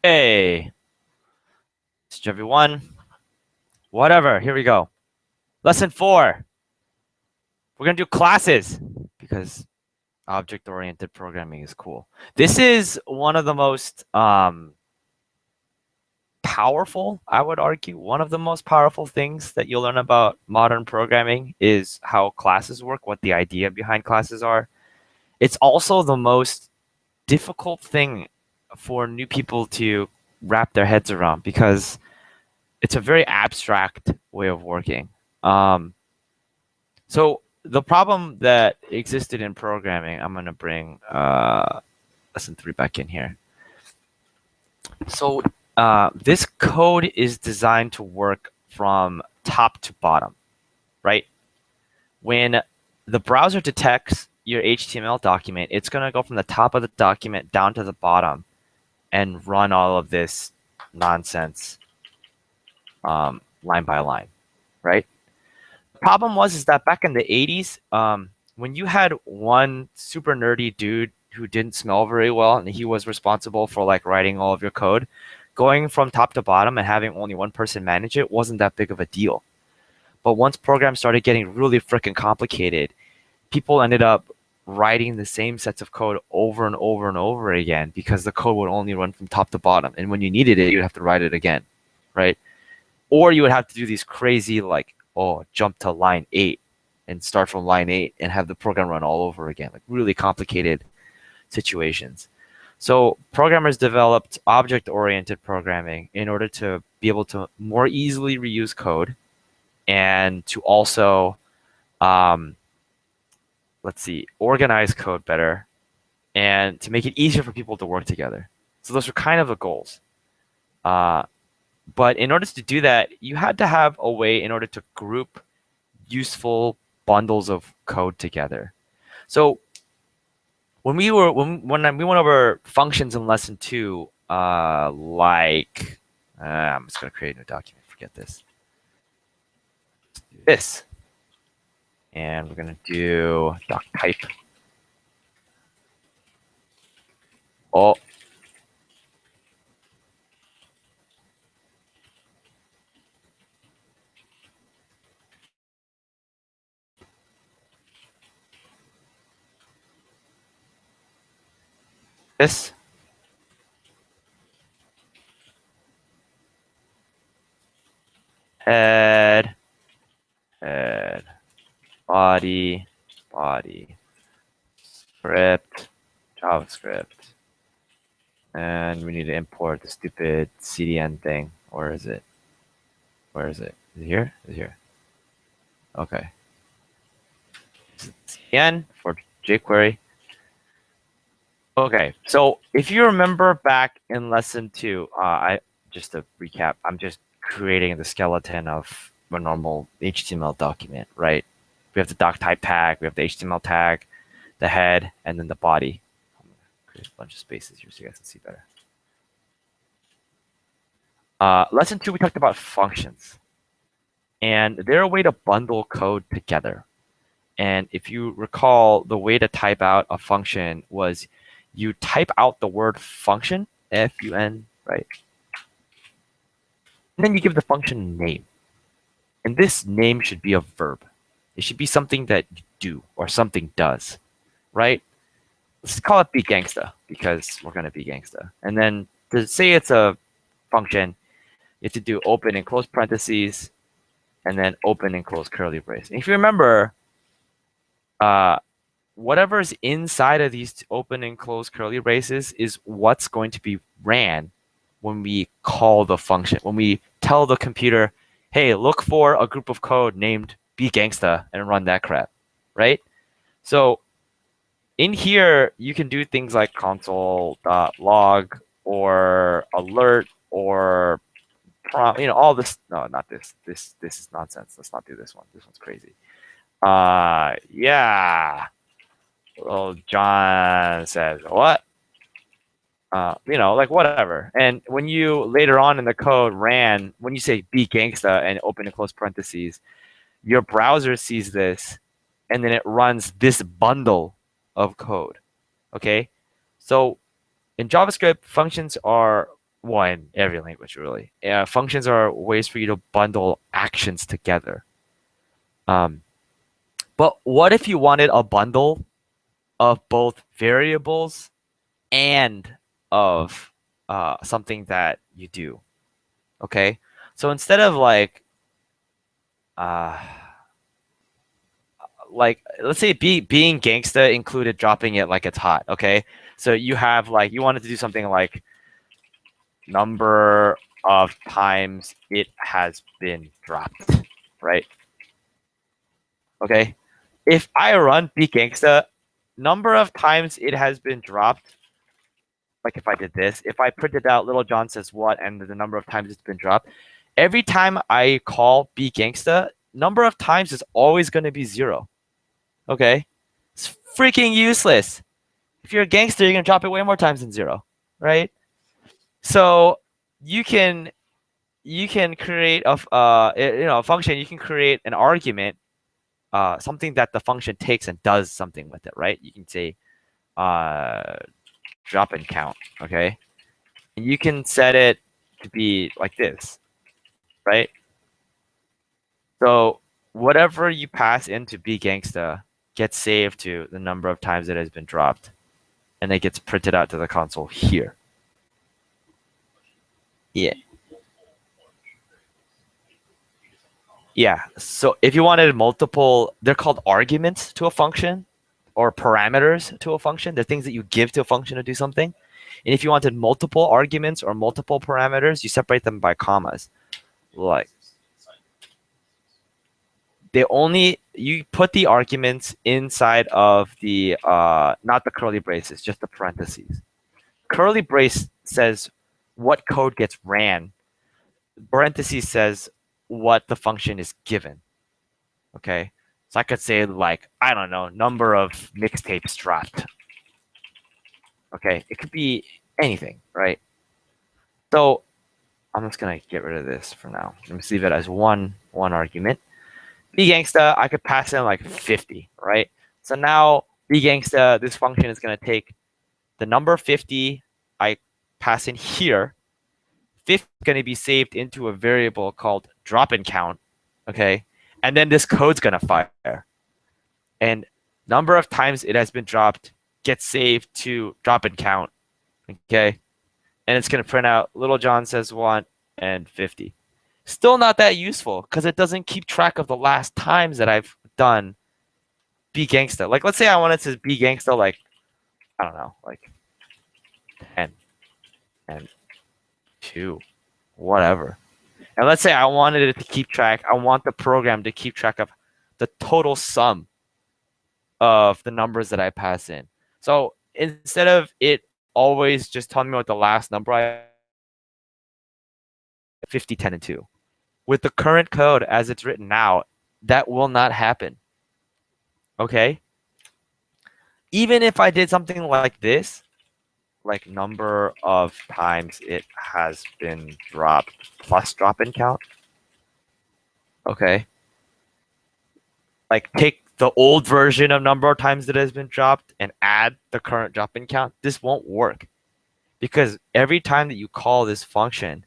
Hey, it's everyone. Whatever, here we go. Lesson 4. We're gonna do classes because object-oriented programming is cool. This is one of the most powerful, I would argue, one of the most powerful things that you'll learn about modern programming is how classes work, what the idea behind classes are. It's also the most difficult thing for new people to wrap their heads around because it's a very abstract way of working. Um, so the problem that existed in programming, I'm gonna bring lesson 3 back in here. So this code is designed to work from top to bottom, right? When the browser detects your HTML document, it's gonna go from the top of the document down to the bottom and run all of this nonsense line by line, right? Problem was is that back in the 80s, when you had one super nerdy dude who didn't smell very well and he was responsible for like writing all of your code, going from top to bottom and having only one person manage it wasn't that big of a deal. But once programs started getting really freaking complicated, people ended up writing the same sets of code over and over and over again because the code would only run from top to bottom. And when you needed it, you'd have to write it again, right? Or you would have to do these crazy like, oh, jump to line 8 and start from line 8 and have the program run all over again, like really complicated situations. So programmers developed object-oriented programming in order to be able to more easily reuse code and to also, um, let's see, organize code better and to make it easier for people to work together. So those were kind of the goals. Uh, but in order to do that, you had to have a way in order to group useful bundles of code together. So when we went over functions in lesson 2, I'm just gonna create a new document. Forget this. Let's do this, and we're gonna do doc type. Oh, this head, head, body, body, script, JavaScript, and we need to import the stupid CDN thing. Or is it? Where is it? Is it here? Is it here? Okay. CDN for jQuery. Okay, so if you remember back in lesson 2, I just to recap, I'm just creating the skeleton of a normal HTML document, right? We have the doc type tag, we have the HTML tag, the head, and then the body. I'm gonna create a bunch of spaces here so you guys can see better. Lesson 2, we talked about functions, and they're a way to bundle code together. And if you recall, the way to type out a function was you type out the word function, F-U-N, right? And then you give the function a name. And this name should be a verb. It should be something that you do or something does, right? Let's call it be gangsta because we're going to be gangsta. And then to say it's a function, you have to do open and close parentheses and then open and close curly brace. And if you remember, uh, whatever's inside of these open and close curly braces is what's going to be ran when we call the function. When we tell the computer, hey, look for a group of code named bgangsta and run that crap, right? So in here, you can do things like console.log or alert or prompt, all this. No, not this. This is nonsense. Let's not do this one. This one's crazy. Yeah. Well, John says, what? Like whatever. And when you later on in the code ran, when you say be gangsta and open and close parentheses, your browser sees this and then it runs this bundle of code. Okay. So in JavaScript, functions are well, in every language really. Functions are ways for you to bundle actions together. Um, but what if you wanted a bundle of both variables and of something that you do? Okay, so instead of uh, like let's say being gangsta included dropping it like it's hot. Okay, so you have like you wanted to do something like number of times it has been dropped, right? Okay, if I run be gangsta, number of times it has been dropped. Like if I did this, if I printed out Little John says what and the number of times it's been dropped, every time I call be gangsta, number of times is always going to be 0. Okay, it's freaking useless. If you're a gangster, you're gonna drop it way more times than 0, right? So you can create a function. You can create an argument, something that the function takes and does something with it, right? You can say uh, drop and count, okay? And you can set it to be like this, right? So whatever you pass into be gangsta gets saved to the number of times it has been dropped, and it gets printed out to the console here. Yeah. Yeah. So if you wanted multiple, they're called arguments to a function or parameters to a function. They're things that you give to a function to do something. And if you wanted multiple arguments or multiple parameters, you separate them by commas. Like you put the arguments inside of the not the curly braces, just the parentheses. Curly brace says what code gets ran. Parentheses says what the function is given. Okay. So I could say like, I don't know, number of mixtapes dropped. Okay. It could be anything, right? So I'm just gonna get rid of this for now. Let me leave it as one argument. Be gangsta, I could pass in like 50, right? So now be gangsta, this function is gonna take the number 50 I pass in here. 50 is gonna be saved into a variable called drop and count. Okay. And then this code's gonna fire. And number of times it has been dropped gets saved to drop and count. Okay. And it's going to print out Little John says 1 and 50. Still not that useful because it doesn't keep track of the last times that I've done be gangsta. Like, let's say I wanted to be gangsta, like, I don't know, like 10 and 2, whatever. And let's say I wanted it to keep track. I want the program to keep track of the total sum of the numbers that I pass in. So instead of it always just telling me what the last number I 50, 10, and 2. With the current code as it's written now, that will not happen. Okay? Even if I did something like this, like number of times it has been dropped plus drop and count. Okay? Like take the old version of number of times that has been dropped and add the current drop and count. This won't work because every time that you call this function,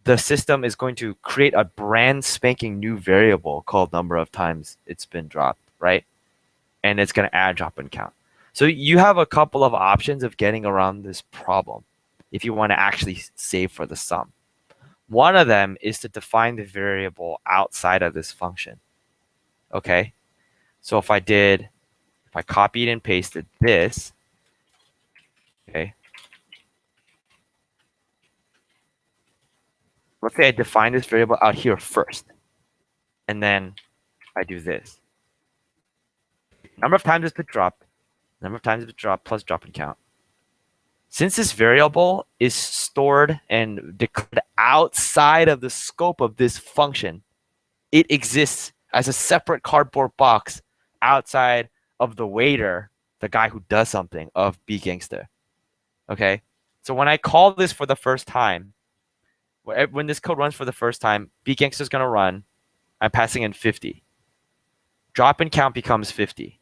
the system is going to create a brand spanking new variable called number of times it's been dropped, right? And it's going to add drop and count. So you have a couple of options of getting around this problem if you want to actually save for the sum. One of them is to define the variable outside of this function. Okay? So if I copied and pasted this, okay? Let's say I define this variable out here first, and then I do this. Number of times it's been dropped, number of times it's been dropped plus drop and count. Since this variable is stored and declared outside of the scope of this function, it exists as a separate cardboard box outside of the waiter, the guy who does something of be gangsta. Okay? So when I call this for the first time, when this code runs for the first time, be gangsta is going to run. I'm passing in 50. Drop and count becomes 50.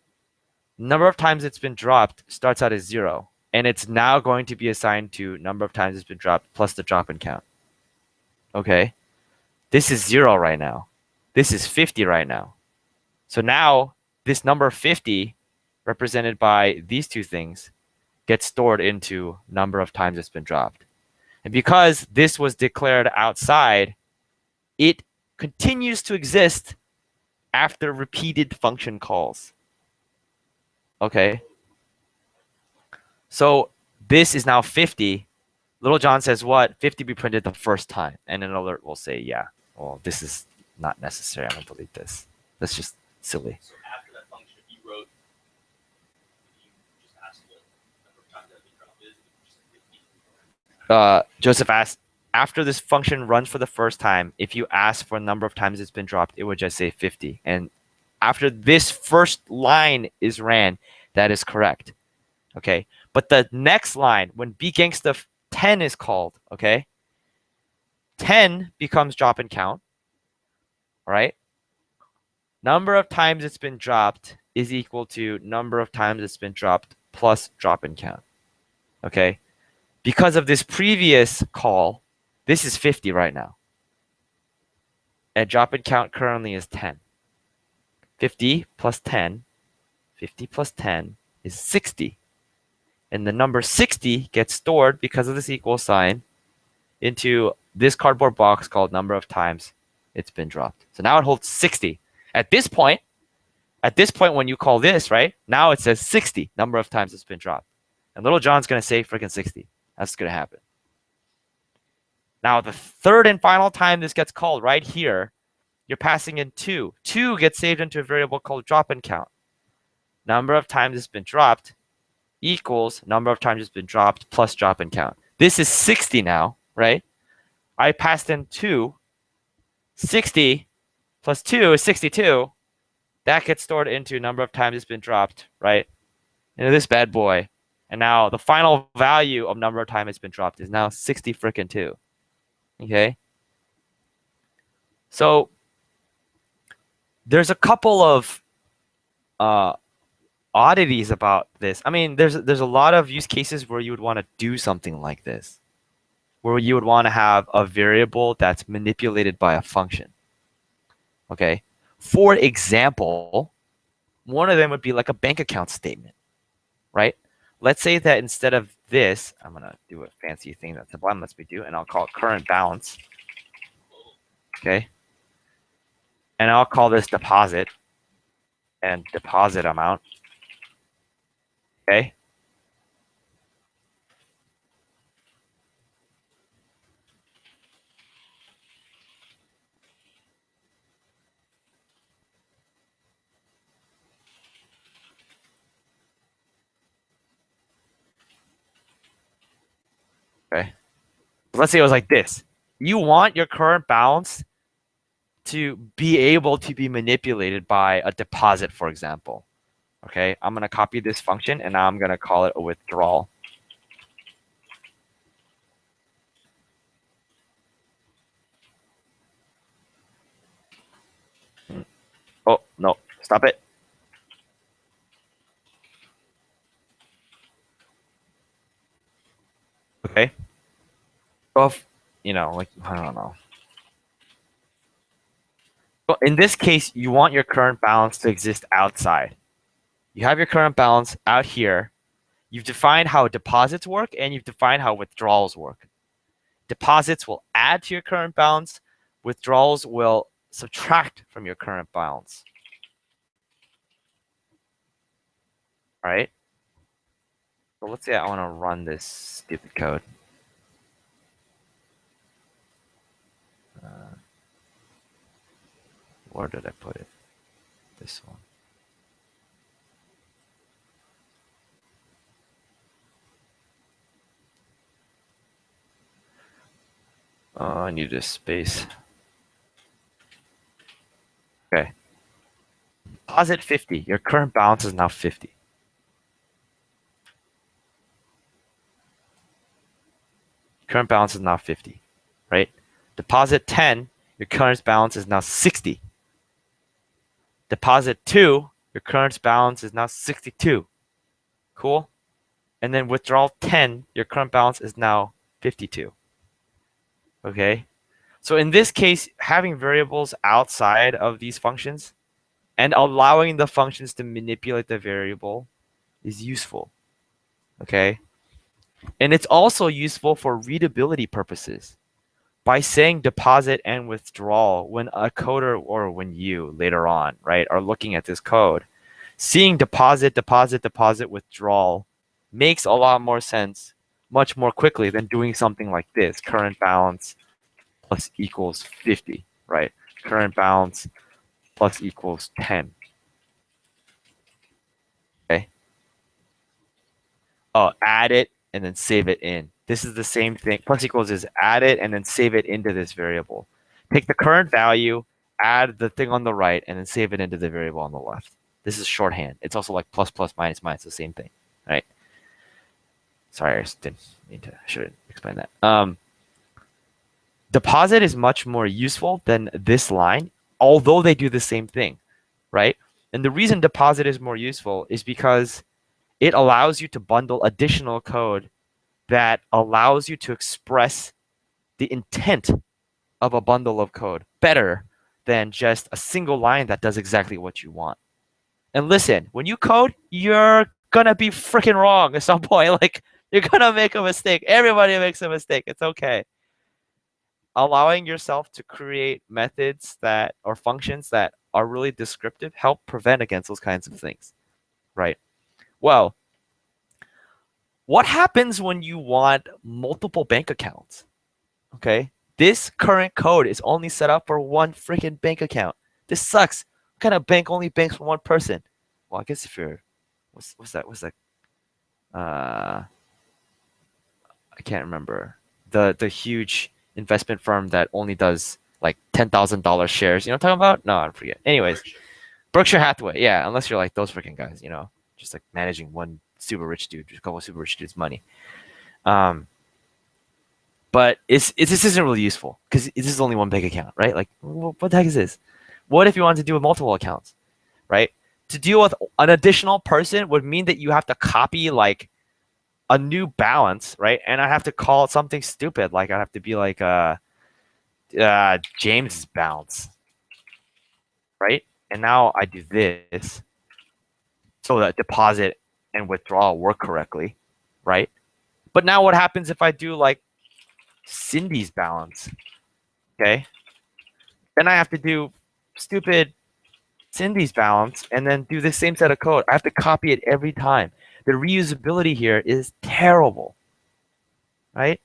Number of times it's been dropped starts out as 0. and it's now going to be assigned to number of times it's been dropped plus the drop in count. Okay, this is 0 right now. This is 50 right now. So now this number 50, represented by these two things, gets stored into number of times it's been dropped. And because this was declared outside, it continues to exist after repeated function calls. Okay. So this is now 50. Little John says what? 50 be printed the first time. And an alert will say, yeah, well, this is not necessary. I'm going to delete this. That's just silly. So after that function, you wrote, you just asked what number of times that the drop is, just 50. Joseph asked, after this function runs for the first time, if you ask for a number of times it's been dropped, it would just say 50. And after this first line is ran, that is correct. Okay. But the next line, when bgangsta 10 is called, okay, 10 becomes drop and count. All right. Number of times it's been dropped is equal to number of times it's been dropped plus drop and count. Okay. Because of this previous call, this is 50 right now. And drop and count currently is 10. 50 plus 10, 50 plus 10 is 60. And the number 60 gets stored because of this equal sign into this cardboard box called number of times it's been dropped. So now it holds 60. At this point when you call this, right, now it says 60 number of times it's been dropped. And little John's going to say freaking 60. That's going to happen. Now, the third and final time this gets called right here, you're passing in 2. 2 gets saved into a variable called drop and count. Number of times it's been dropped equals number of times it's been dropped plus drop and count. This is 60 now, right? I passed in 2. 60 plus 2 is 62. That gets stored into number of times it's been dropped, right? Into this bad boy. And now the final value of number of times it's been dropped is now 60 frickin' 2. Okay? So there's a couple of oddities about this. I mean, there's a lot of use cases where you would want to do something like this, where you would want to have a variable that's manipulated by a function. Okay? For example, one of them would be like a bank account statement, right? Let's say that instead of this, I'm going to do a fancy thing that Sublime lets me do, and I'll call it current balance. Okay? And I'll call this deposit and deposit amount. Okay? Okay? Let's say it was like this. You want your current balance to be able to be manipulated by a deposit, for example. Okay? I'm going to copy this function, and now I'm going to call it a withdrawal. Oh, no. Stop it. Okay? Well, you know, like, I don't know. Well, in this case, you want your current balance to exist outside. You have your current balance out here. You've defined how deposits work, and you've defined how withdrawals work. Deposits will add to your current balance. Withdrawals will subtract from your current balance. All right? So let's say I want to run this stupid code. Where did I put it? This one. Oh, I need a space. Okay. Deposit 50. Your current balance is now 50. Current balance is now 50, right? Deposit 10. Your current balance is now 60. Deposit 2. Your current balance is now 62. Cool? and then withdrawal 10, your current balance is now 52. Okay? So in this case, having variables outside of these functions and allowing the functions to manipulate the variable is useful. Okay? And it's also useful for readability purposes. By saying deposit and withdrawal, when a coder or when you later on, right, are looking at this code, seeing deposit, deposit, deposit, withdrawal makes a lot more sense much more quickly than doing something like this, current balance plus equals 50, right? Current balance plus equals 10. Okay. Oh, add it and then save it in. This is the same thing. Plus equals is add it and then save it into this variable. Take the current value, add the thing on the right, and then save it into the variable on the left. This is shorthand. It's also like plus, plus, minus, minus, the same thing, right? Sorry, I just didn't mean to. I should explain that. Deposit is much more useful than this line, although they do the same thing, right? And the reason deposit is more useful is because it allows you to bundle additional code that allows you to express the intent of a bundle of code better than just a single line that does exactly what you want. And listen, when you code, you're gonna be freaking wrong at some point. Like, you're gonna make a mistake. Everybody makes a mistake. It's okay. Allowing yourself to create methods that or functions that are really descriptive help prevent against those kinds of things, right? Well, what happens when you want multiple bank accounts? Okay, this current code is only set up for one freaking bank account. This sucks. What kind of bank only banks for one person? Well, I guess if you're, what's that? I can't remember. The huge investment firm that only does like $10,000 shares. You know what I'm talking about? No, I forget. Anyways, Berkshire Hathaway. Yeah, unless you're like those freaking guys, you know, just like managing one super rich dude, just a couple of super rich dudes' money. But this isn't really useful because this is only one bank account, right? Like, what the heck is this? What if you wanted to deal with multiple accounts, right? To deal with an additional person would mean that you have to copy like a new balance, right? And I have to call it something stupid, like I have to be like James balance, right? And now I do this so that deposit and withdrawal work correctly, right? But now what happens if I do like Cindy's balance? Okay. Then I have to do stupid Cindy's balance and then do the same set of code. I have to copy it every time. The reusability here is terrible, right?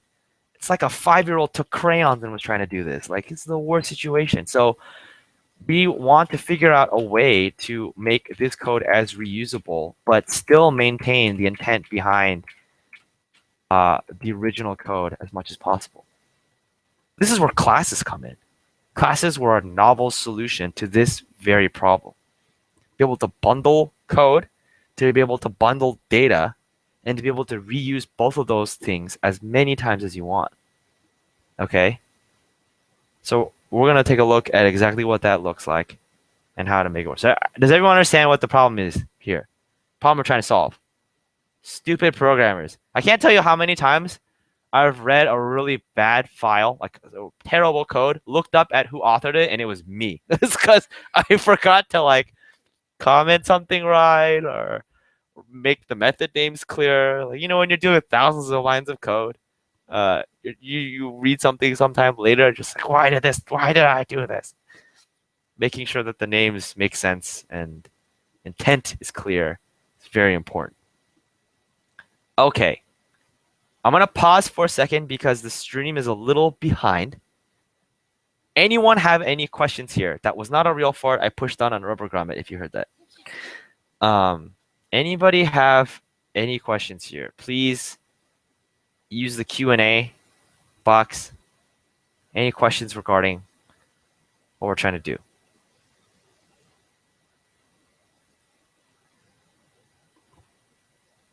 It's like a 5-year-old took crayons and was trying to do this. Like, it's the worst situation. So we want to figure out a way to make this code as reusable, but still maintain the intent behind the original code as much as possible. This is where classes come in. Classes were a novel solution to this very problem. Be able to bundle code, to be able to bundle data, and to be able to reuse both of those things as many times as you want. Okay? So we're going to take a look at exactly what that looks like and how to make it work. So does everyone understand what the problem is here? Problem we're trying to solve. Stupid programmers. I can't tell you how many times I've read a really bad file, like terrible code, looked up at who authored it, and it was me. It's because I forgot to like comment something right or make the method names clear. Like, you know, when you're doing thousands of lines of code, you read something sometime later, just like, why did I do this? Making sure that the names make sense and intent is clear is very important. Okay. I'm going to pause for a second because the stream is a little behind. Anyone have any questions here? That was not a real fart. I pushed on Rubber Grommet if you heard that. Anybody have any questions here? Please use the Q&A box. Any questions regarding what we're trying to do?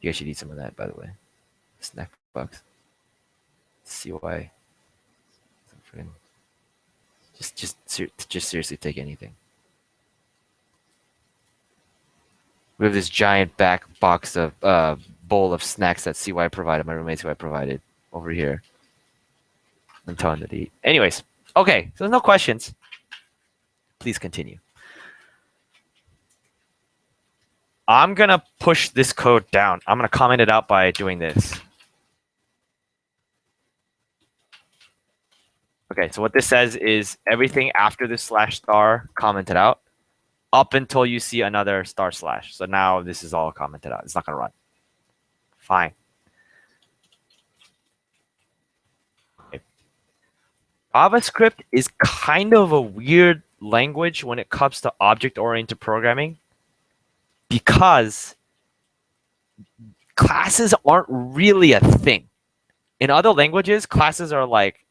You guys should eat some of that, by the way. Snack box. See why. Just seriously take anything. We have this giant back box of bowl of snacks that CY provided, my roommate CY provided over here. I'm telling them to eat. Anyways, okay, so there's no questions. Please continue. I'm going to push this code down. I'm going to comment it out by doing this. Okay, so what this says is everything after this slash star commented out up until you see another star slash. So now this is all commented out. It's not going to run. Fine. Okay. JavaScript is kind of a weird language when it comes to object-oriented programming because classes aren't really a thing. In other languages, classes are like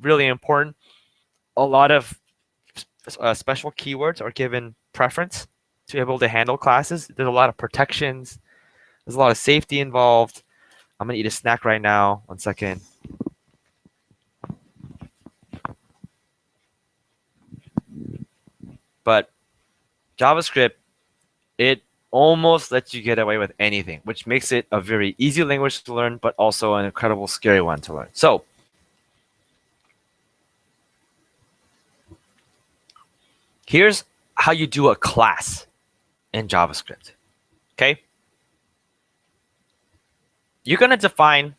really important. A lot of special keywords are given preference to be able to handle classes. There's a lot of protections. There's a lot of safety involved. I'm going to eat a snack right now. 1 second. But JavaScript, it almost lets you get away with anything, which makes it a very easy language to learn, but also an incredible scary one to learn. So here's how you do a class in JavaScript. Okay? You're going to define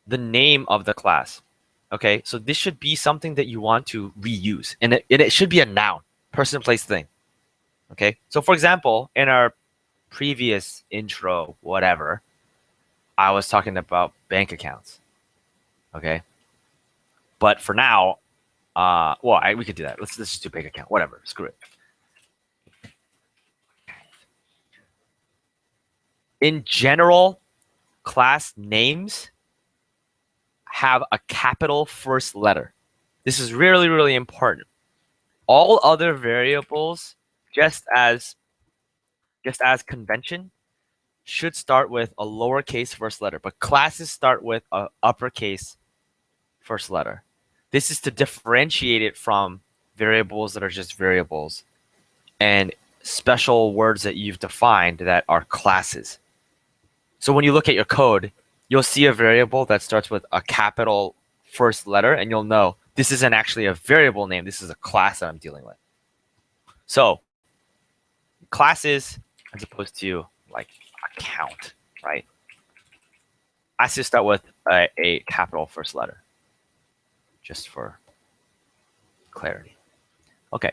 the name of the class. Okay? So this should be something that you want to reuse. And it should be a noun, person, place, thing. Okay? So for example, in our previous intro, whatever, I was talking about bank accounts. Okay? But for now, we could do that. Let's just do bank account. Whatever. Screw it. In general, class names have a capital first letter. This is really, really important. All other variables, just as convention, should start with a lowercase first letter, but classes start with an uppercase first letter. This is to differentiate it from variables that are just variables and special words that you've defined that are classes. So when you look at your code, you'll see a variable that starts with a capital first letter, and you'll know this isn't actually a variable name. This is a class that I'm dealing with. So classes, as opposed to like account, right? I should start with a capital first letter, just for clarity. Okay,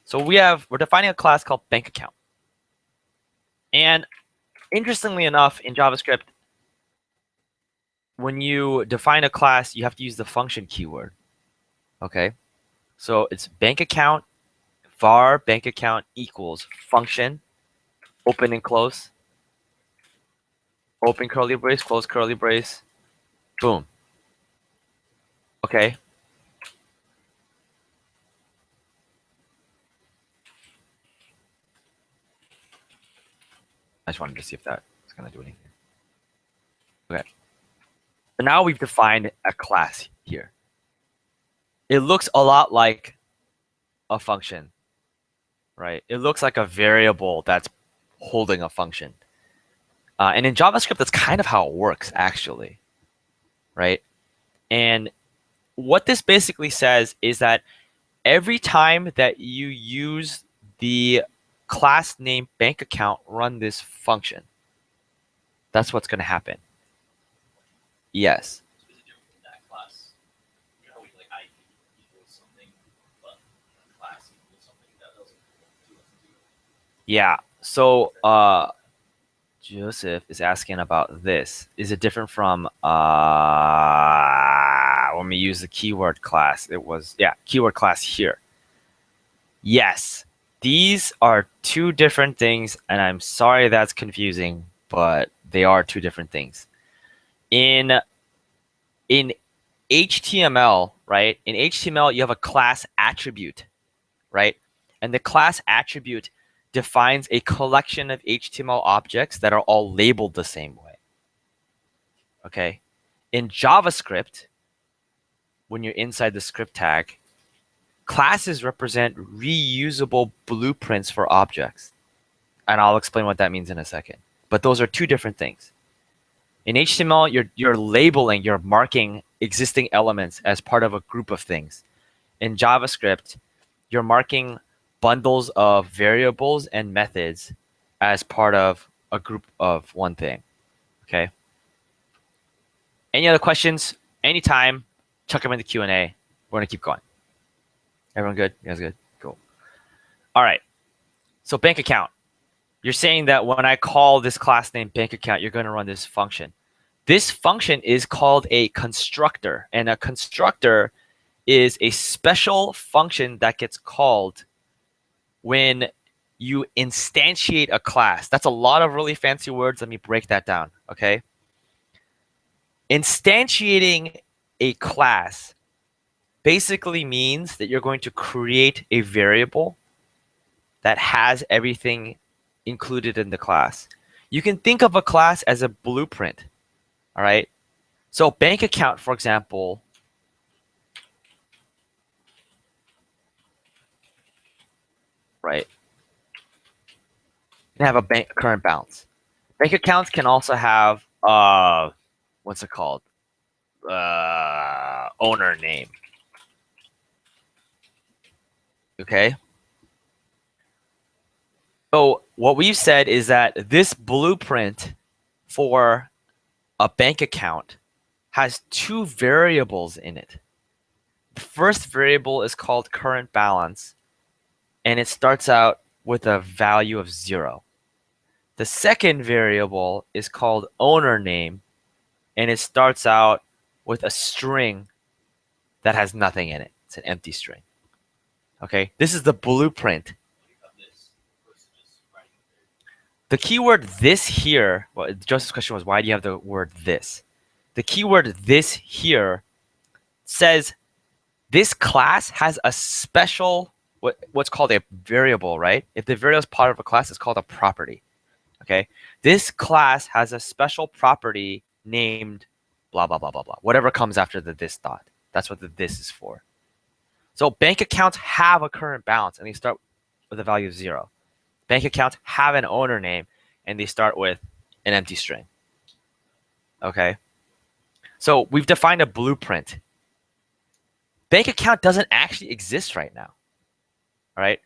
so we're defining a class called bank account. And interestingly enough, in JavaScript, when you define a class, you have to use the function keyword. Okay, so it's bank account, var bank account equals function, open and close, open curly brace, close curly brace, boom. Okay. I just wanted to see if that's going to do anything. Okay. So now we've defined a class here. It looks a lot like a function, right? It looks like a variable that's holding a function. And in JavaScript, that's kind of how it works, actually, right? And what this basically says is that every time that you use the class name bank account, run this function. That's what's going to happen. Yes. So is it different from that class? You know how we like ID equals something, but class equals something that doesn't do it. Yeah. So Joseph is asking about this. Is it different from when we use the keyword class? It was, yeah, keyword class here. Yes. These are two different things, and I'm sorry that's confusing, but they are two different things. In HTML, right? In HTML, you have a class attribute, right? And the class attribute defines a collection of HTML objects that are all labeled the same way. Okay? In JavaScript, when you're inside the script tag, classes represent reusable blueprints for objects. And I'll explain what that means in a second. but those are two different things. In HTML, you're labeling, you're marking existing elements as part of a group of things. In JavaScript, you're marking bundles of variables and methods as part of a group of one thing. Okay. Any other questions? Anytime, chuck them in the Q&A. We're gonna keep going. Everyone good? You guys good? Cool. All right. So bank account. You're saying that when I call this class name bank account, you're gonna run this function. This function is called a constructor, and a constructor is a special function that gets called when you instantiate a class. That's a lot of really fancy words. Let me break that down, okay? Instantiating a class basically means that you're going to create a variable that has everything included in the class. You can think of a class as a blueprint, all right? So bank account, for example, right, can have a current balance. Bank accounts can also have what's it called? Owner name. Okay. So what we've said is that this blueprint for a bank account has two variables in it. The first variable is called current balance, and it starts out with a value of 0. The second variable is called owner name, and it starts out with a string that has nothing in it. It's an empty string. Okay, this is the blueprint. The keyword this here, well, Joseph's question was, why do you have the word this? The keyword this here says this class has a special, what's called a variable, right? If the variable is part of a class, it's called a property. Okay, this class has a special property named blah, blah, blah, blah, blah. Whatever comes after the this dot. That's what the this is for. So bank accounts have a current balance, and they start with a value of 0. Bank accounts have an owner name, and they start with an empty string. Okay? So we've defined a blueprint. Bank account doesn't actually exist right now. All right?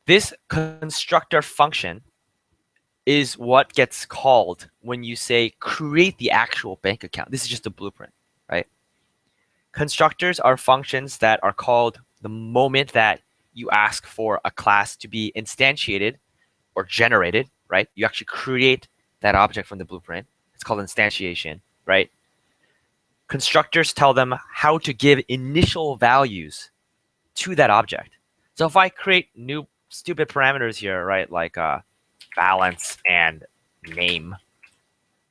This constructor function is what gets called when you say create the actual bank account. This is just a blueprint, right? Constructors are functions that are called the moment that you ask for a class to be instantiated or generated, right? You actually create that object from the blueprint. It's called instantiation, right? Constructors tell them how to give initial values to that object. So if I create new stupid parameters here, right, like balance and name,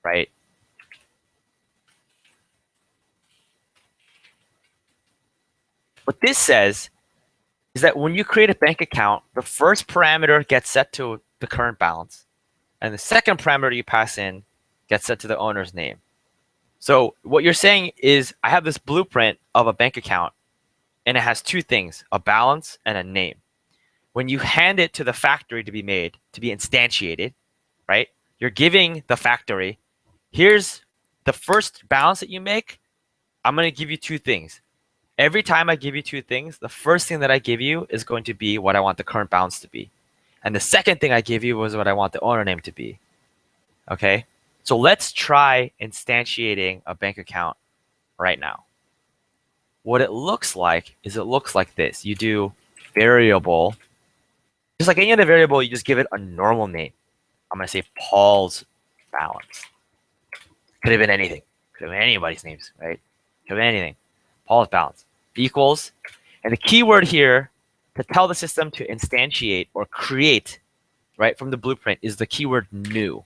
right? What this says is that when you create a bank account, the first parameter gets set to the current balance, and the second parameter you pass in gets set to the owner's name. So what you're saying is I have this blueprint of a bank account, and it has two things, a balance and a name. When you hand it to the factory to be made, to be instantiated, right? You're giving the factory, here's the first balance that you make. I'm going to give you two things. Every time I give you two things, the first thing that I give you is going to be what I want the current balance to be. And the second thing I give you was what I want the owner name to be. Okay? So let's try instantiating a bank account right now. What it looks like is it looks like this. You do variable. Just like any other variable, you just give it a normal name. I'm going to say Paul's balance. Could have been anything. Could have been anybody's names, right? Could have been anything. Paul's balance equals, and the keyword here to tell the system to instantiate or create, right, from the blueprint is the keyword new,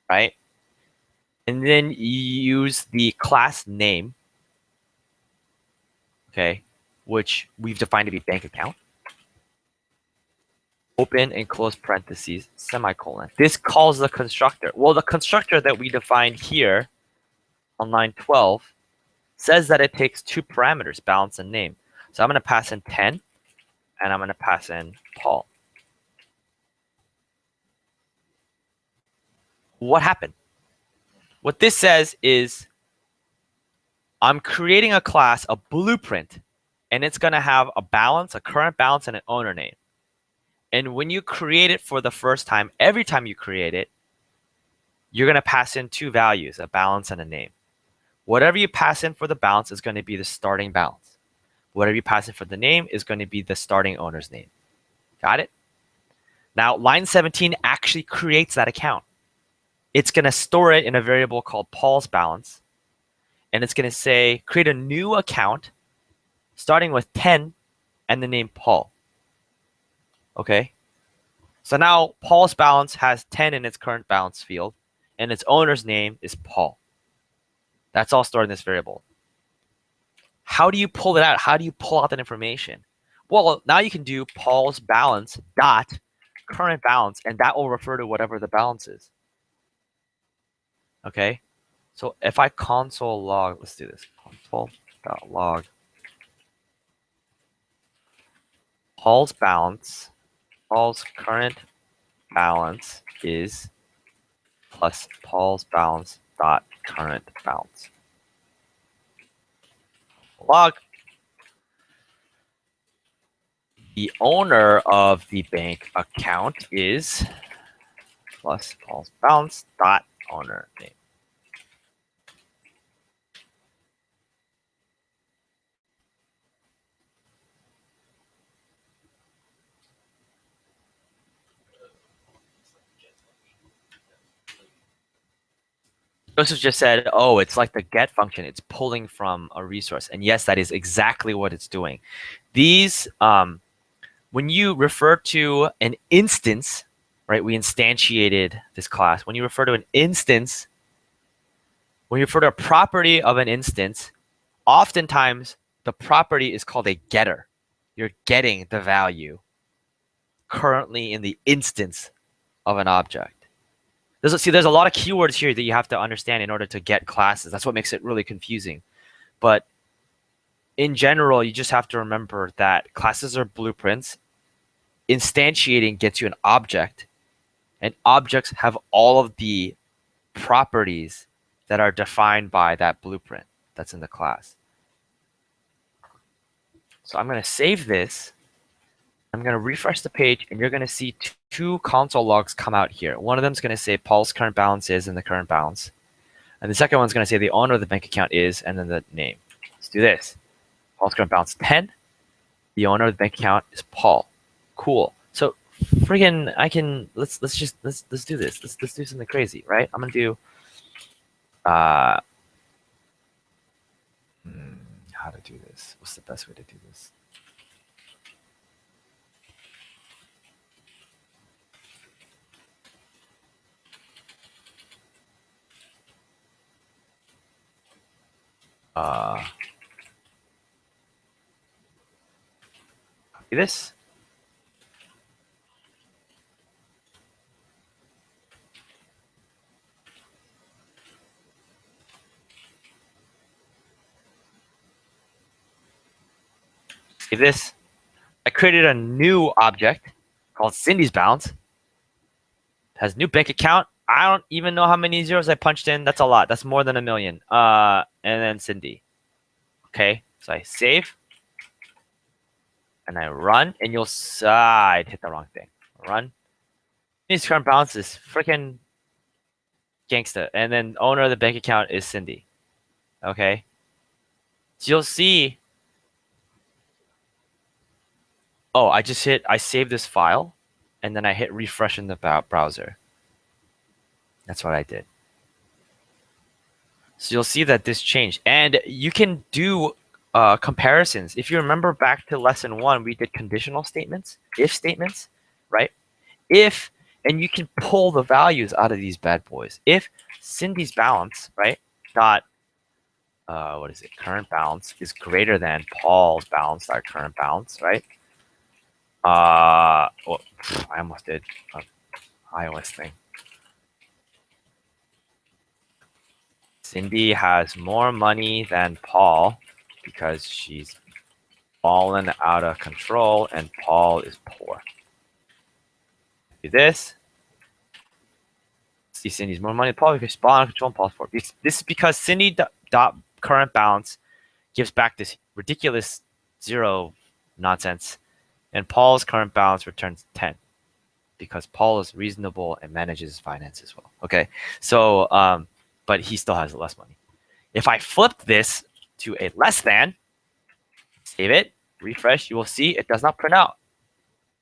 right? And then you use the class name, okay, which we've defined to be bank account. Open and close parentheses, semicolon. This calls the constructor. Well, the constructor that we defined here on line 12 says that it takes two parameters, balance and name. So I'm going to pass in 10, and I'm going to pass in Paul. What happened? What this says is I'm creating a class, a blueprint, and it's going to have a balance, a current balance, and an owner name. And when you create it for the first time, every time you create it, you're going to pass in two values, a balance and a name. Whatever you pass in for the balance is going to be the starting balance. Whatever you pass in for the name is going to be the starting owner's name. Got it? Now, line 17 actually creates that account. It's going to store it in a variable called Paul's balance. And it's going to say, create a new account starting with 10 and the name Paul. Okay? So now Paul's balance has 10 in its current balance field, and its owner's name is Paul. That's all stored in this variable. How do you pull it out? How do you pull out that information? Well, now you can do Paul's balance dot current balance, and that will refer to whatever the balance is. Okay? So if I console log, let's do this. Console.log Paul's balance, Paul's current balance is plus Paul's balance dot current balance. Log. The owner of the bank account is plus Paul's balance dot owner name. Joseph just said, oh, it's like the get function. It's pulling from a resource. And yes, that is exactly what it's doing. These, when you refer to an instance, right, we instantiated this class. When you refer to an instance, when you refer to a property of an instance, oftentimes the property is called a getter. You're getting the value currently in the instance of an object. There's a lot of keywords here that you have to understand in order to get classes. That's what makes it really confusing. But in general, you just have to remember that classes are blueprints. Instantiating gets you an object, and objects have all of the properties that are defined by that blueprint that's in the class. So I'm going to save this. I'm going to refresh the page, and you're going to see two console logs come out here. One of them is going to say Paul's current balance is and the current balance. And the second one's going to say the owner of the bank account is and then the name. Let's do this. Paul's current balance is 10. The owner of the bank account is Paul. Cool. So friggin' I can let's do this. Let's do something crazy, right? I'm going to do how to do this. What's the best way to do this? Copy this. Save this. I created a new object called Cindy's balance. It has new bank account. I don't even know how many zeros I punched in. That's a lot. That's more than 1 million. And then Cindy. Okay, so I save. And I run, and you'll see I hit the wrong thing. Run. Cindy's current balance is freaking gangsta. And then owner of the bank account is Cindy. Okay. So you'll see. Oh, I saved this file, and then I hit refresh in the browser. That's what I did. So you'll see that this changed. And you can do comparisons. If you remember back to lesson 1, we did conditional statements, if statements, right? If, and you can pull the values out of these bad boys. If Cindy's balance, right, dot, what is it, current balance is greater than Paul's balance, our current balance, right? Well, I almost did an iOS thing. Cindy has more money than Paul because she's fallen out of control and Paul is poor. Do this. see Cindy's more money than Paul because Paul on control and Paul's poor. This is because Cindy dot current balance gives back this ridiculous 0 nonsense, and Paul's current balance returns 10 because Paul is reasonable and manages his finances well. Okay, so but he still has less money. If I flip this to a less than, save it, refresh, you will see it does not print out.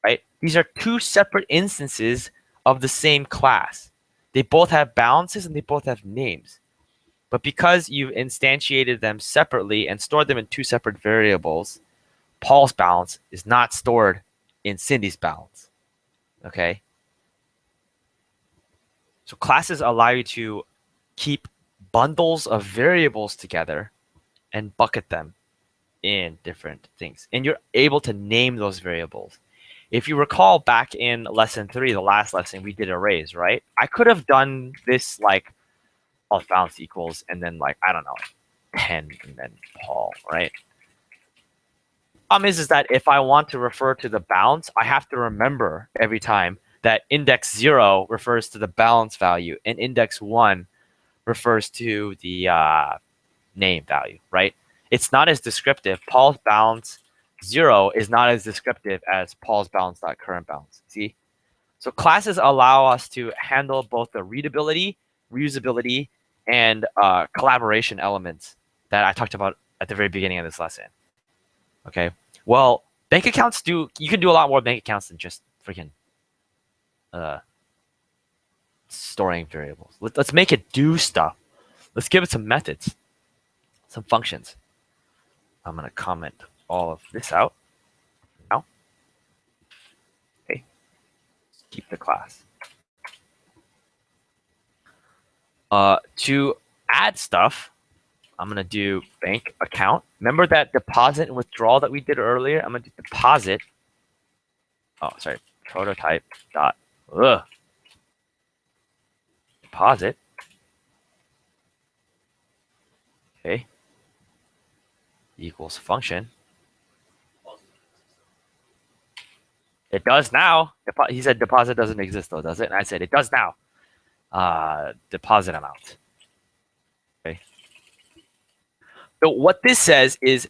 Right? These are two separate instances of the same class. They both have balances and they both have names. But because you've instantiated them separately and stored them in two separate variables, Paul's balance is not stored in Cindy's balance. Okay? So classes allow you to keep bundles of variables together and bucket them in different things. And you're able to name those variables. If you recall back in lesson 3, the last lesson, we did arrays, right? I could have done this like Paul's balance equals, and then like, I don't know, 10 and then Paul, right? Problem is that if I want to refer to the balance, I have to remember every time that index 0 refers to the balance value and index 1 refers to the name value, right? It's not as descriptive. Paul's balance 0 is not as descriptive as Paul's balance dot current balance. See? So classes allow us to handle both the readability, reusability, and collaboration elements that I talked about at the very beginning of this lesson. Okay. Well, bank accounts you can do a lot more bank accounts than just freaking storing variables. Let's make it do stuff. Let's give it some methods, some functions. I'm going to comment all of this out now. Okay. Keep the class. To add stuff, I'm going to do bank account. Remember that deposit and withdrawal that we did earlier? I'm going to do deposit. Oh, sorry. Prototype dot deposit. Okay. Equals function. It does now. He said deposit doesn't exist though, does it? And I said it does now. Deposit amount. Okay. So what this says is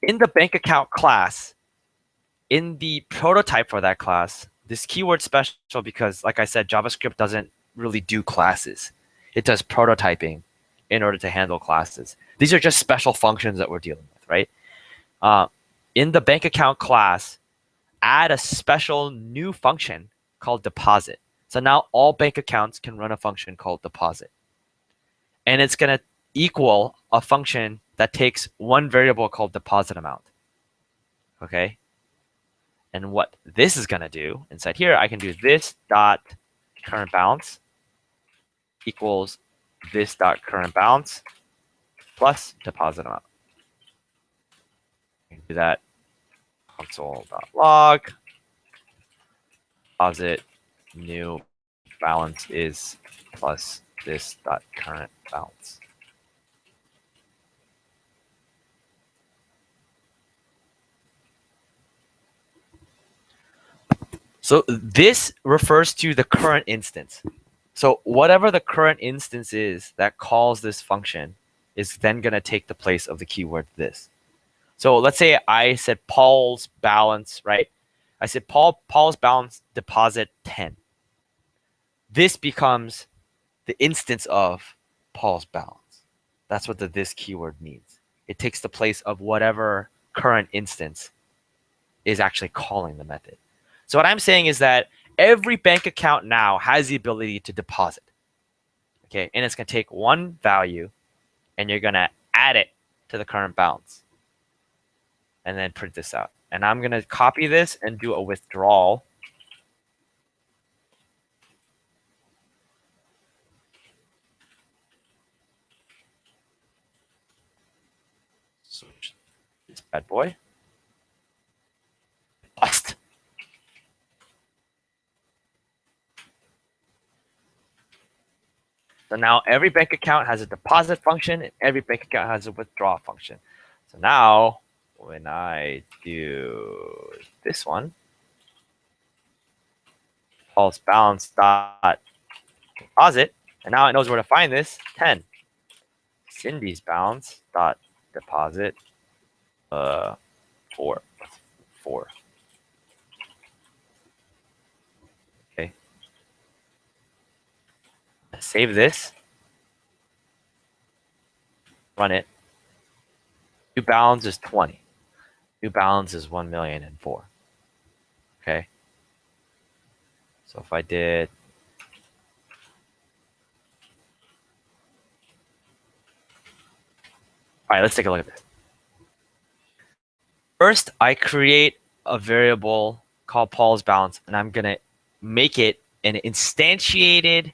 in the bank account class, in the prototype for that class, this keyword special because, like I said, JavaScript doesn't really do classes. It does prototyping in order to handle classes. These are just special functions that we're dealing with, right? In the bank account class, add a special new function called deposit. So now all bank accounts can run a function called deposit. And it's going to equal a function that takes one variable called deposit amount. Okay? And what this is going to do, inside here, I can do this dot current balance equals this dot current balance plus deposit amount. I can do that console.log deposit new balance is plus this dot current balance. So this refers to the current instance. So whatever the current instance is that calls this function is then going to take the place of the keyword this. So let's say I said Paul's balance, right? I said Paul's balance deposit 10. This becomes the instance of Paul's balance. That's what the this keyword means. It takes the place of whatever current instance is actually calling the method. So what I'm saying is that every bank account now has the ability to deposit. Okay, and it's going to take one value and you're going to add it to the current balance and then print this out. And I'm going to copy this and do a withdrawal. Switch this bad boy. Bust. So now every bank account has a deposit function and every bank account has a withdraw function. So now when I do this one, Paul's balance dot deposit, and now it knows where to find this. 10. Cindy's balance dot deposit 4. 4. Okay. Save this. Run it. New balance is 20. New balance is 1,000,004. Okay. So if I did all right, let's take a look at this. First, I create a variable called Paul's balance, and I'm gonna make it an instantiation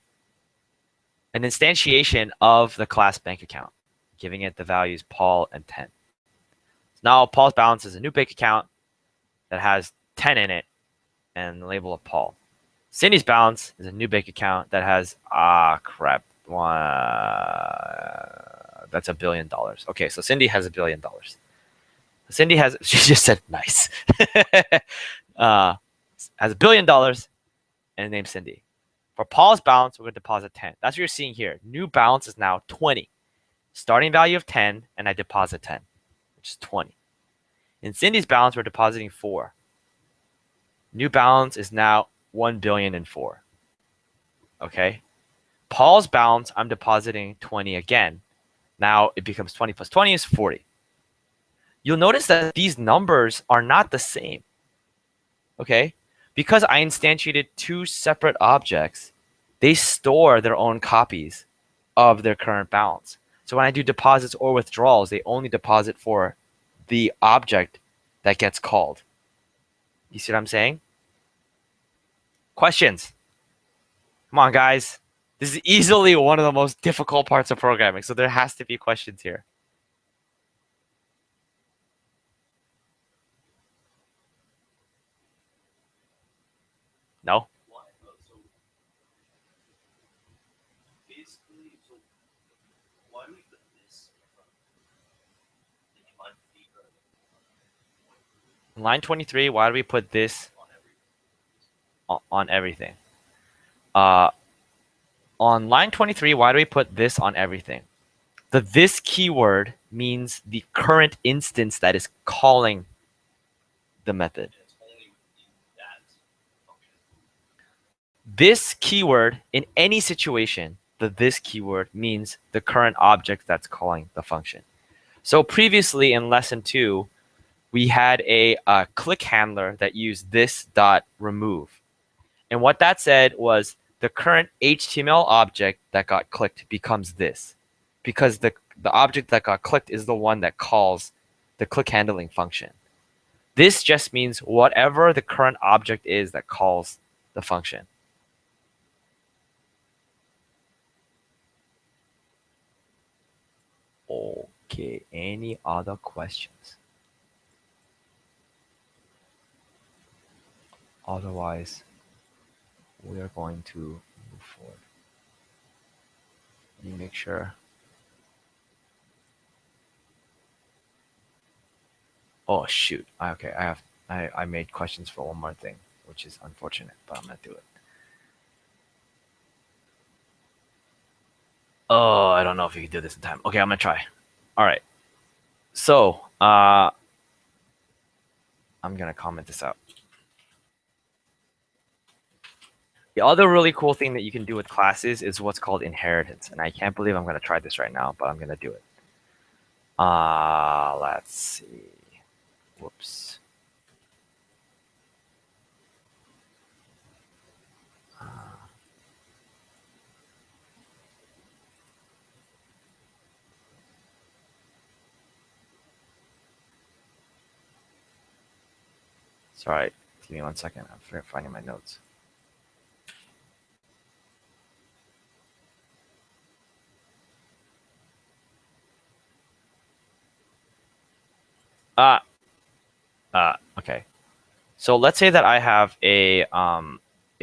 of the class bank account, giving it the values Paul and 10. Now Paul's balance is a new bank account that has 10 in it and the label of Paul. Cindy's balance is a new bank account that has crap. That's $1 billion. Okay, so Cindy has $1 billion. Cindy has, she just said nice. Has $1 billion and named Cindy. For Paul's balance, we're going to deposit 10. That's what you're seeing here. New balance is now 20. Starting value of 10, and I deposit 10, which is 20. In Cindy's balance, we're depositing 4. New balance is now 1,000,004,000. Okay. Paul's balance, I'm depositing 20 again. Now it becomes 20 plus 20 is 40. You'll notice that these numbers are not the same. Okay. Because I instantiated 2 separate objects, they store their own copies of their current balance. So when I do deposits or withdrawals, they only deposit for the object that gets called. You see what I'm saying? Questions? Come on, guys. This is easily one of the most difficult parts of programming, so there has to be questions here. No? So basically, why do we put this In line 23, why do we put this on everything? On line 23, why do we put this on everything? The this keyword means the current instance that is calling the method. It's only in that function. This keyword, in any situation, the this keyword means the current object that's calling the function. So previously in lesson 2, we had a click handler that used this dot remove. And what that said was the current HTML object that got clicked becomes this, because the object that got clicked is the one that calls the click handling function. This just means whatever the current object is that calls the function. Okay, any other questions? Otherwise, we are going to move forward. Let me make sure. Oh shoot. Okay, I made questions for one more thing, which is unfortunate, but I'm gonna do it. Oh, I don't know if you can do this in time. Okay, I'm gonna try. All right. So I'm gonna comment this out. The other really cool thing that you can do with classes is what's called inheritance. And I can't believe I'm going to try this right now, but I'm going to do it. Let's see. Whoops. Sorry. Give me 1 second. I'm finding my notes. Okay. So let's say that I have a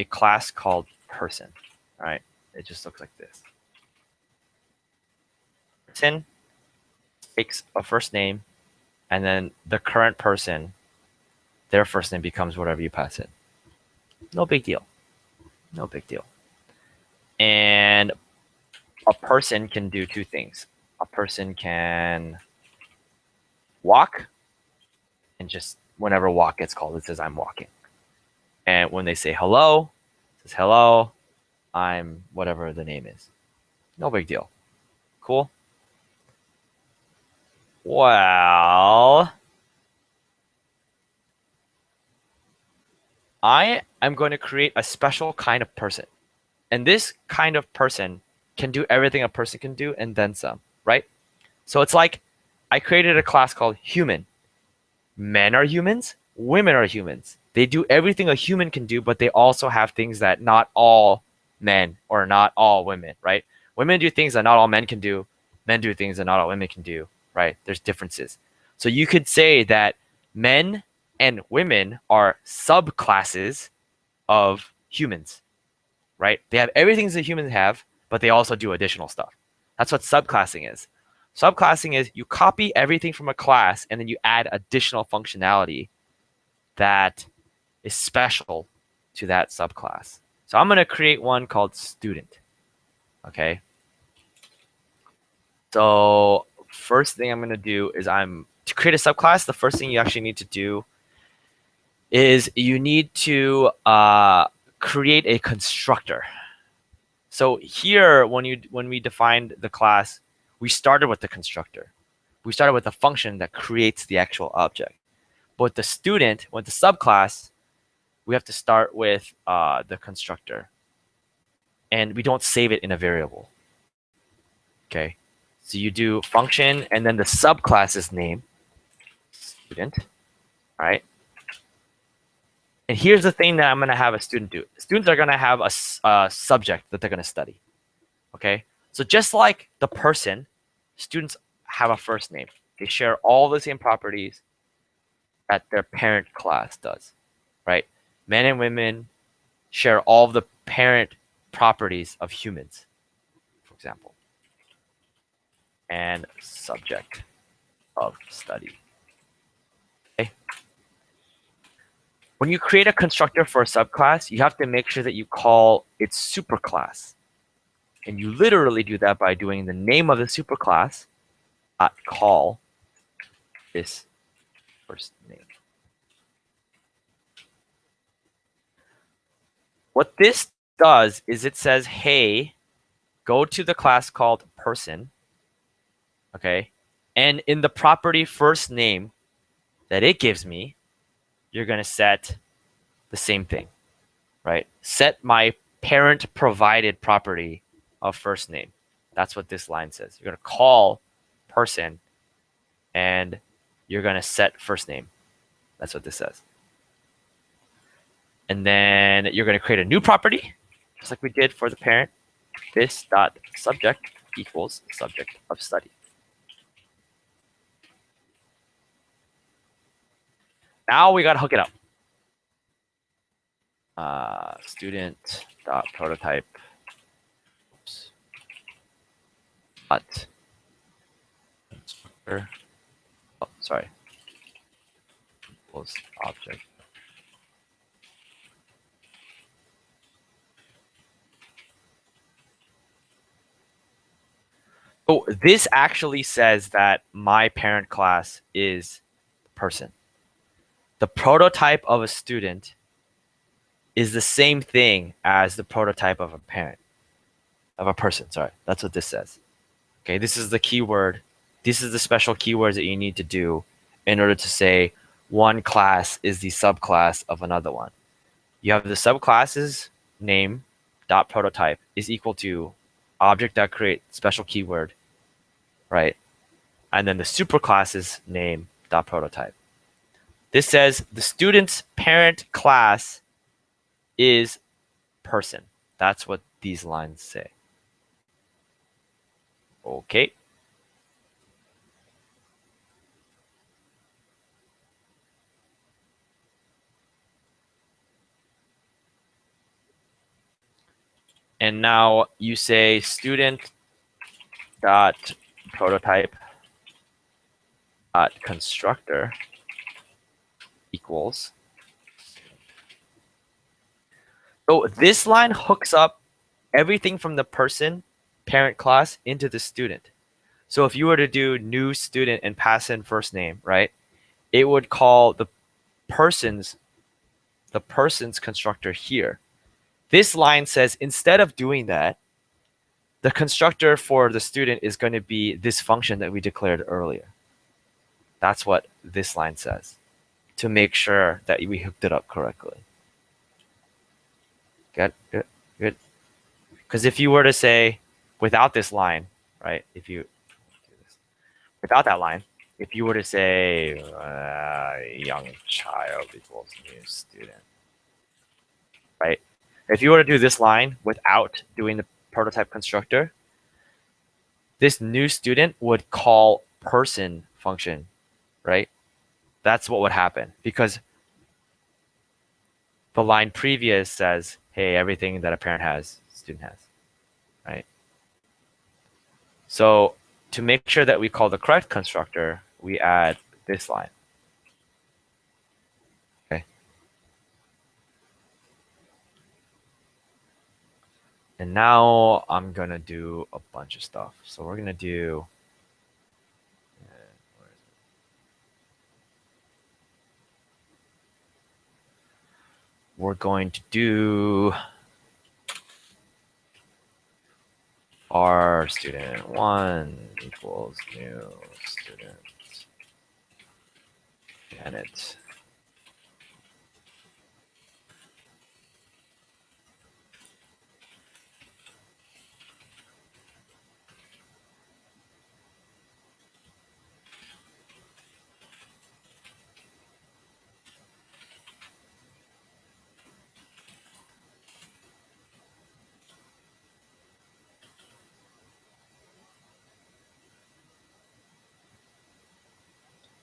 class called person, right? It just looks like this. Person takes a first name, and then the current person, their first name becomes whatever you pass it. No big deal. No big deal. And a person can do two things. A person can walk, and just whenever walk gets called, it says I'm walking. And when they say hello, it says hello, I'm whatever the name is. No big deal. Cool. Well, I am going to create a special kind of person. And this kind of person can do everything a person can do and then some, right? So it's like I created a class called human. Men are humans, women are humans. They do everything a human can do, but they also have things that not all men or not all women, right? Women do things that not all men can do. Men do things that not all women can do, right? There's differences. So you could say that men and women are subclasses of humans, right? They have everything that humans have, but they also do additional stuff. That's what subclassing is. Subclassing is you copy everything from a class and then you add additional functionality that is special to that subclass. So I'm going to create one called student. Okay. So first thing I'm going to do is to create a subclass, the first thing you actually need to do is you need to create a constructor. So here, when we defined the class, we started with the constructor. We started with the function that creates the actual object. But with the student, with the subclass, we have to start with the constructor. And we don't save it in a variable. Okay. So you do function and then the subclass's name, student, right? And here's the thing that I'm going to have a student do. Students are going to have a subject that they're going to study. Okay. So just like the person, students have a first name. They share all the same properties that their parent class does, right? Men and women share all of the parent properties of humans, for example, and subject of study. Okay. When you create a constructor for a subclass, you have to make sure that you call its superclass. And you literally do that by doing the name of the superclass call this first name. What this does is it says, hey, go to the class called person, okay? And in the property first name that it gives me, you're going to set the same thing, right? Set my parent provided property of first name. That's what this line says. You're going to call person and you're going to set first name. That's what this says. And then you're going to create a new property, just like we did for the parent. This dot subject equals subject of study. Now we got to hook it up. Student dot prototype. Oops. Dot. Oh, sorry. Equals object. So this actually says that my parent class is person. The prototype of a student is the same thing as the prototype of a parent, of a person, sorry. That's what this says. Okay, this is the keyword. This is the special keywords that you need to do in order to say one class is the subclass of another one. You have the subclass's name dot prototype is equal to object dot create special keyword, right? And then the superclass's name dot prototype. This says the student's parent class is person. That's what these lines say. Okay. And now you say student dot prototype dot constructor equals. So this line hooks up everything from the person, parent class into the student. So if you were to do new student and pass in first name, right? It would call person's the person's constructor here. This line says instead of doing that, the constructor for the student is going to be this function that we declared earlier. That's what this line says to make sure that we hooked it up correctly. Good. Because if you were to say without this line, right? Without that line, if you were to say young child equals new student, right? If you were to do this line without doing the prototype constructor, this new student would call person function, right? That's what would happen because the line previous says, hey, everything that a parent has, student has, right? So to make sure that we call the correct constructor, we add this line. Okay. And now I'm going to do a bunch of stuff. So we're going to do our student 1 equals new student Janet.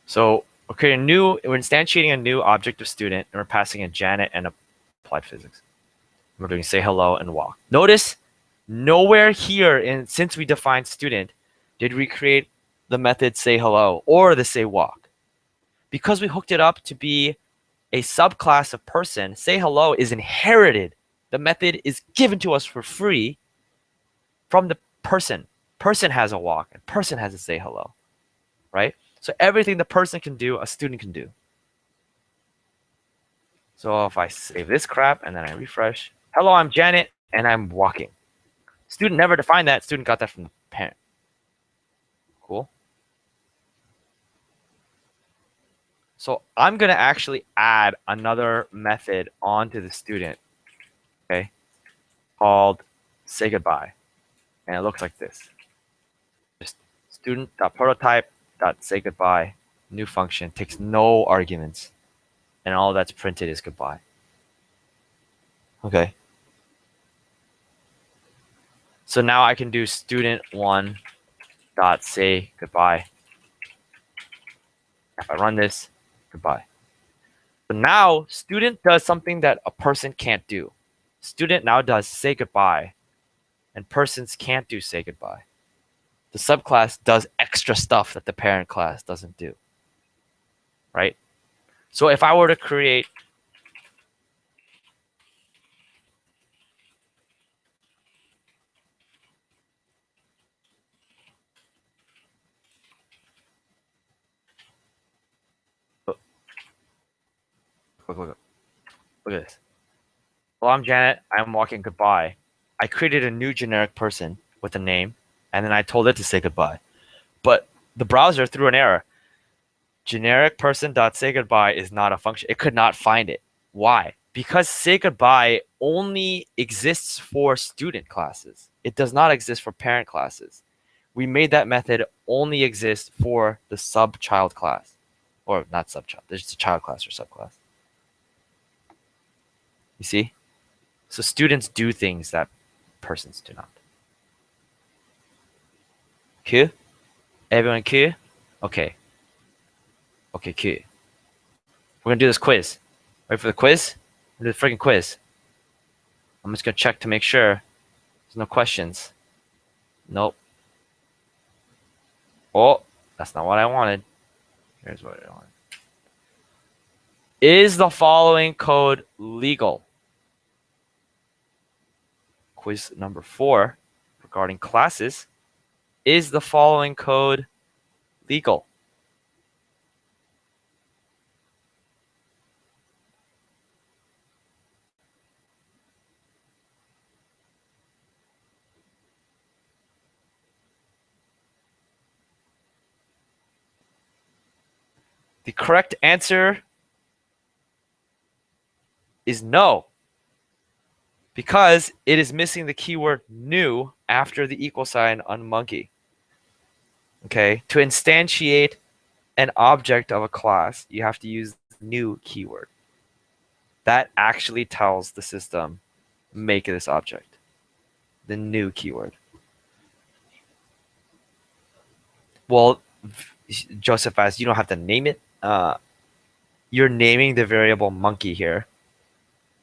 So we're instantiating a new object of student, and we're passing in Janet and applied physics. We're doing say hello and walk. Notice nowhere here, since we defined student, did we create the method say hello or the say walk. Because we hooked it up to be a subclass of person, say hello is inherited. The method is given to us for free from the person. Person has a walk and person has a say hello, right? So everything the person can do, a student can do. So if I save this crap and then I refresh, hello, I'm Janet and I'm walking. Student never defined that. Student got that from the parent. Cool. So I'm going to actually add another method onto the student, okay, called say goodbye. And it looks like this. Just student.prototype.say goodbye, new function, takes no arguments. And all that's printed is goodbye. Okay. So now I can do student1.say goodbye. If I run this, goodbye. So now student does something that a person can't do. Student now does say goodbye, and persons can't do say goodbye. The subclass does extra stuff that the parent class doesn't do, right? So if I were to create look at this. Hello, I'm Janet. I'm walking goodbye. I created a new generic person with a name, and then I told it to say goodbye. But the browser threw an error. Generic person.say goodbye is not a function. It could not find it. Why? Because say goodbye only exists for student classes. It does not exist for parent classes. We made that method only exist for the sub-child class. Or not sub-child. There's just a child class or subclass. You see? So students do things that persons do not. Q? Everyone Q? Okay. Okay, Q. We're going to do this quiz. Ready for the quiz? We're going to do the freaking quiz. I'm just going to check to make sure there's no questions. Nope. Oh, that's not what I wanted. Here's what I wanted. Is the following code legal? quiz number 4 regarding classes. Is the following code legal? The correct answer is no, because it is missing the keyword new after the equal sign on monkey. Okay, to instantiate an object of a class, you have to use the new keyword. That actually tells the system, make this object. The new keyword. Well, Joseph asked, you don't have to name it. You're naming the variable monkey here.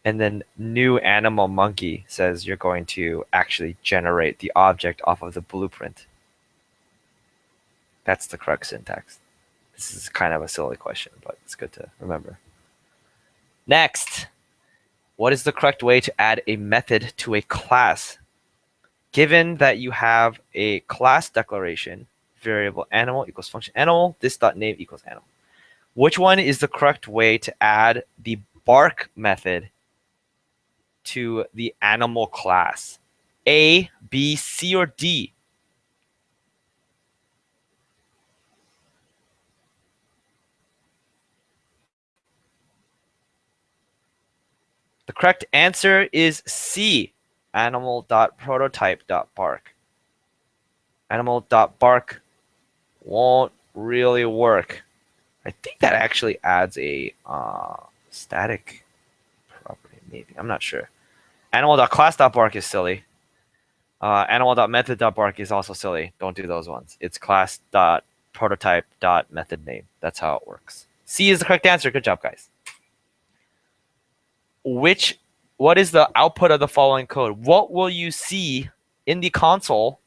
And then new animal monkey says you're going to actually generate the object off of the blueprint. That's the correct syntax. This is kind of a silly question, but it's good to remember. Next, what is the correct way to add a method to a class? Given that you have a class declaration, variable animal equals function animal, this.name equals animal. Which one is the correct way to add the bark method to the animal class? A, B, C, or D? The correct answer is C, animal.prototype.bark. Animal.bark won't really work. I think that actually adds a static property, maybe. I'm not sure. Animal.class.bark is silly. Animal.method.bark is also silly. Don't do those ones. It's class.prototype.method name. That's how it works. C is the correct answer. Good job, guys. What is the output of the following code? What will you see in the console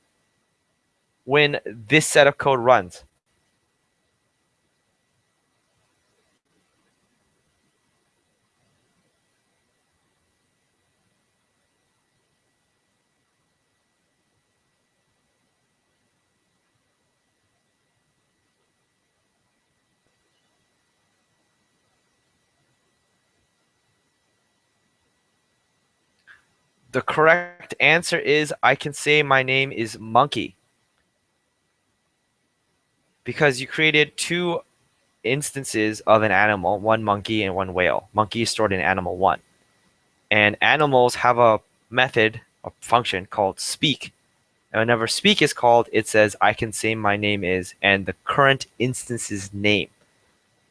when this set of code runs? The correct answer is I can say my name is Monkey. Because you created two instances of an animal, one monkey and one whale. Monkey is stored in animal 1. And animals have a method, a function called speak. And whenever speak is called, it says I can say my name is and the current instance's name.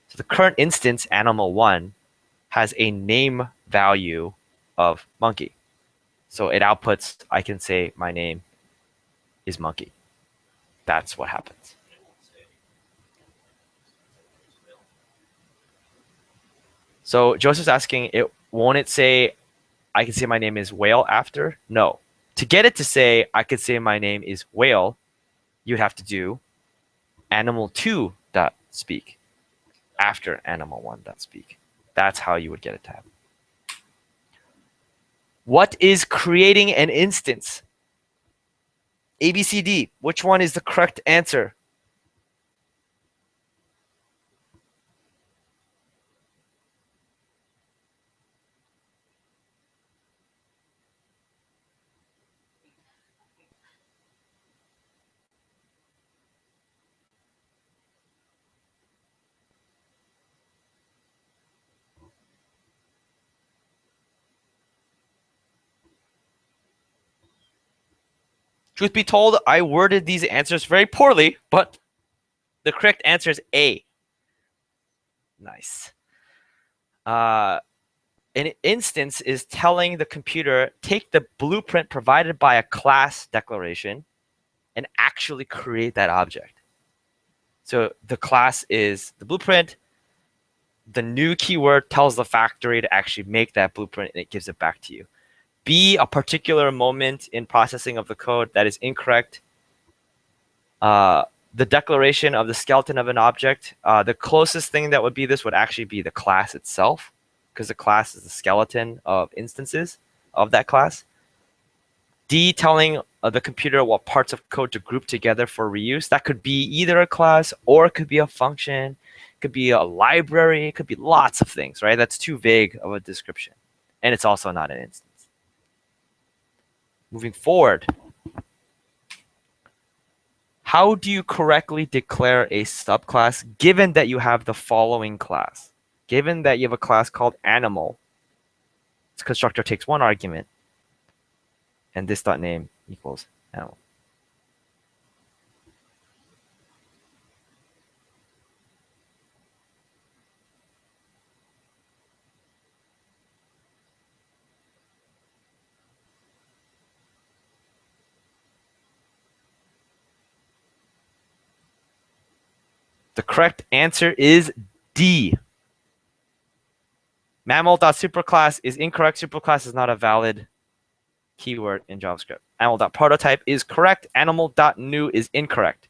So the current instance, animal 1, has a name value of monkey. So it outputs I can say my name is Monkey. That's what happens. So Joseph's asking, won't it say I can say my name is Whale after? No. To get it to say I could say my name is Whale, you'd have to do animal2.speak after animal1.speak. That's how you would get it to happen. What is creating an instance? A, B, C, D. Which one is the correct answer? Truth be told, I worded these answers very poorly, but the correct answer is A. Nice. An instance is telling the computer, take the blueprint provided by a class declaration and actually create that object. So the class is the blueprint. The new keyword tells the factory to actually make that blueprint and it gives it back to you. B, a particular moment in processing of the code that is incorrect. The declaration of the skeleton of an object. The closest thing that would be this would actually be the class itself, because the class is the skeleton of instances of that class. D, telling the computer what parts of code to group together for reuse. That could be either a class or it could be a function. It could be a library. It could be lots of things, right? That's too vague of a description. And it's also not an instance. Moving forward, how do you correctly declare a subclass given that you have the following class? Given that you have a class called animal, its constructor takes one argument, and this dot name equals animal. The correct answer is D. Mammal.superclass is incorrect. Superclass is not a valid keyword in JavaScript. Animal.prototype is correct. Animal.new is incorrect.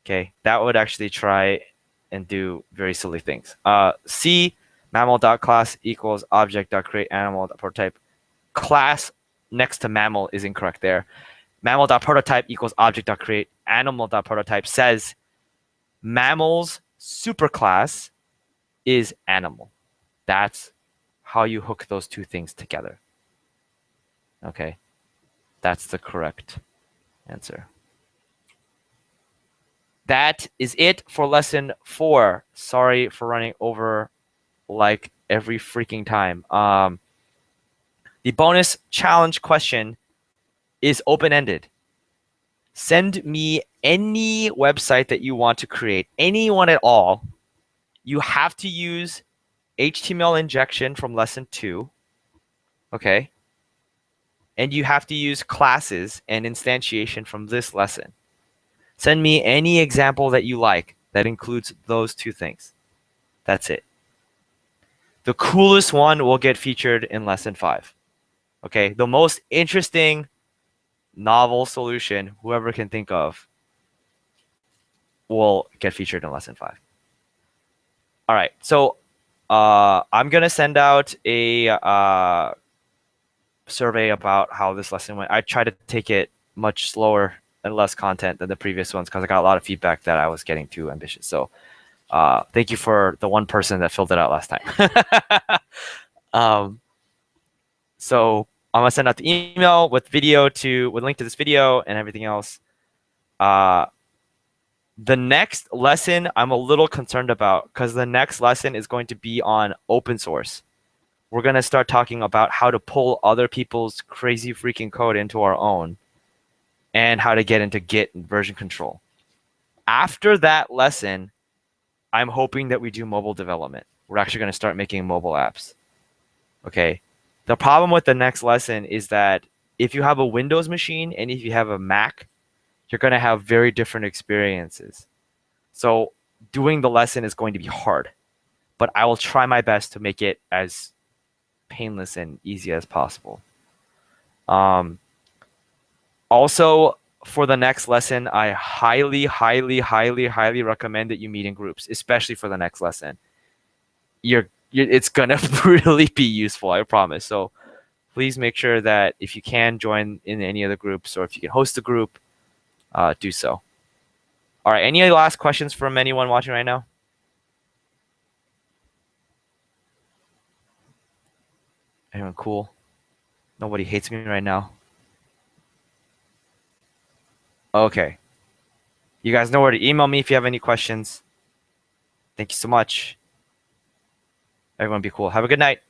Okay, that would actually try and do very silly things. C, mammal.class equals object.create animal.prototype. Class next to mammal is incorrect there. Mammal.prototype equals object.create animal.prototype says mammal's superclass is animal. That's how you hook those two things together. Okay, that's the correct answer. That is it for lesson 4. Sorry for running over like every freaking time. The bonus challenge question is open-ended. Send me any website that you want to create, anyone at all. You have to use HTML injection from lesson 2. Okay. And you have to use classes and instantiation from this lesson. Send me any example that you like that includes those two things. That's it. The coolest one will get featured in lesson 5. Okay, the most interesting novel solution whoever can think of will get featured in lesson 5. All right, so I'm gonna send out a survey about how this lesson went. I tried to take it much slower and less content than the previous ones because I got a lot of feedback that I was getting too ambitious. So thank you for the one person that filled it out last time. So I'm gonna send out the email with link to this video and everything else. The next lesson I'm a little concerned about because the next lesson is going to be on open source. We're gonna start talking about how to pull other people's crazy freaking code into our own and how to get into Git and version control. After that lesson, I'm hoping that we do mobile development. We're actually going to start making mobile apps. Okay. The problem with the next lesson is that if you have a Windows machine and if you have a Mac, you're going to have very different experiences. So doing the lesson is going to be hard, but I will try my best to make it as painless and easy as possible. Also, for the next lesson, I highly recommend that you meet in groups, especially for the next lesson. It's gonna really be useful, I promise. So please make sure that if you can join in any of the groups or if you can host a group, do so. All right, any last questions from anyone watching right now? Anyone cool? Nobody hates me right now. Okay. You guys know where to email me if you have any questions. Thank you so much. Everyone be cool. Have a good night.